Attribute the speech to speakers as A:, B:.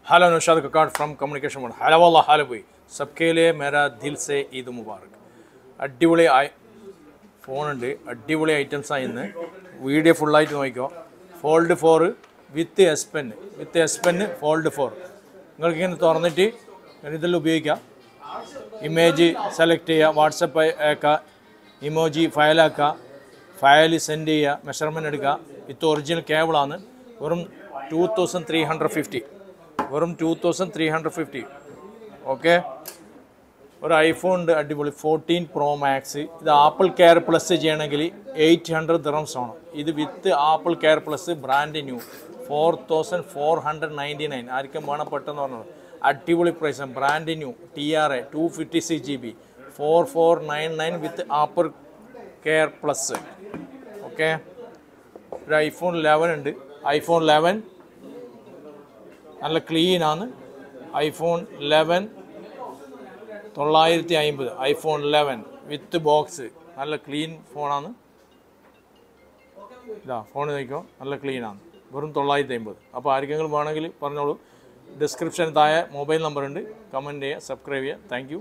A: hello Naushad ककाट from communication world hello वाला हाल भाई सबके लिए मेरा दिल से ईद मुबारक അടിപൊളി ഫോണുണ്ട് അടിപൊളി ഐറ്റംസാണ് ഇന്ന് വീഡിയോ ഫുള്ളായിട്ട് നോക്കിക്കോ ഫോൾഡ് 4 വിത്ത് എസ് പെൻ ഫോൾഡ് 4 നിങ്ങൾക്ക് ഇങ്ങനെ തുറന്നിട്ട് ഇതിൽ ഉപയോഗിക്കാം ഇമേജ് സെലക്ട് ചെയ്യുക വാട്സപ്പ് അയക്കുക ഇമോജി ഫയലാക്കുക ഫയൽ സെൻഡ് ചെയ്യുക മെഷർമെൻറ്റ് എടുക്കുക ഇത് ഒറിജിനൽ കേബിളാണ് വെറും 2350 വെറും 2350 ഓക്കെ ഒരു ഐഫോൺ ഉണ്ട് അടിപൊളി 14 Pro Max ഇത് ആപ്പിൾ കെയർ പ്ലസ് ചെയ്യണമെങ്കിൽ 800 dirhams ആണ് ഇത് with Apple care plus brand new 4499 ആർക്കും വേണം പെട്ടെന്ന് പറഞ്ഞത് അടിപൊളി പ്രൈസാണ് brand new TRA 256GB 4499 with Apple care plus okay ഒരു ഐഫോൺ 11 ഉണ്ട് ഐഫോൺ 11 നല്ല ക്ലീൻ ആണ് ഐഫോൺ 11 950 ഐഫോൺ 11 വിത്ത് ബോക്സ് നല്ല ക്ലീൻ ഫോണാണ് ഇതാ ഫോൺ നോക്കിക്കോ നല്ല ക്ലീനാണ് വെറും 950 അപ്പോൾ ആർക്കെങ്കിലും വേണമെങ്കിൽ പറഞ്ഞോളൂ ഡിസ്ക്രിപ്ഷൻ താഴെ മൊബൈൽ നമ്പർ ഉണ്ട് കമൻറ്റ് ചെയ്യുക സബ്സ്ക്രൈബ് ചെയ്യുക താങ്ക് യു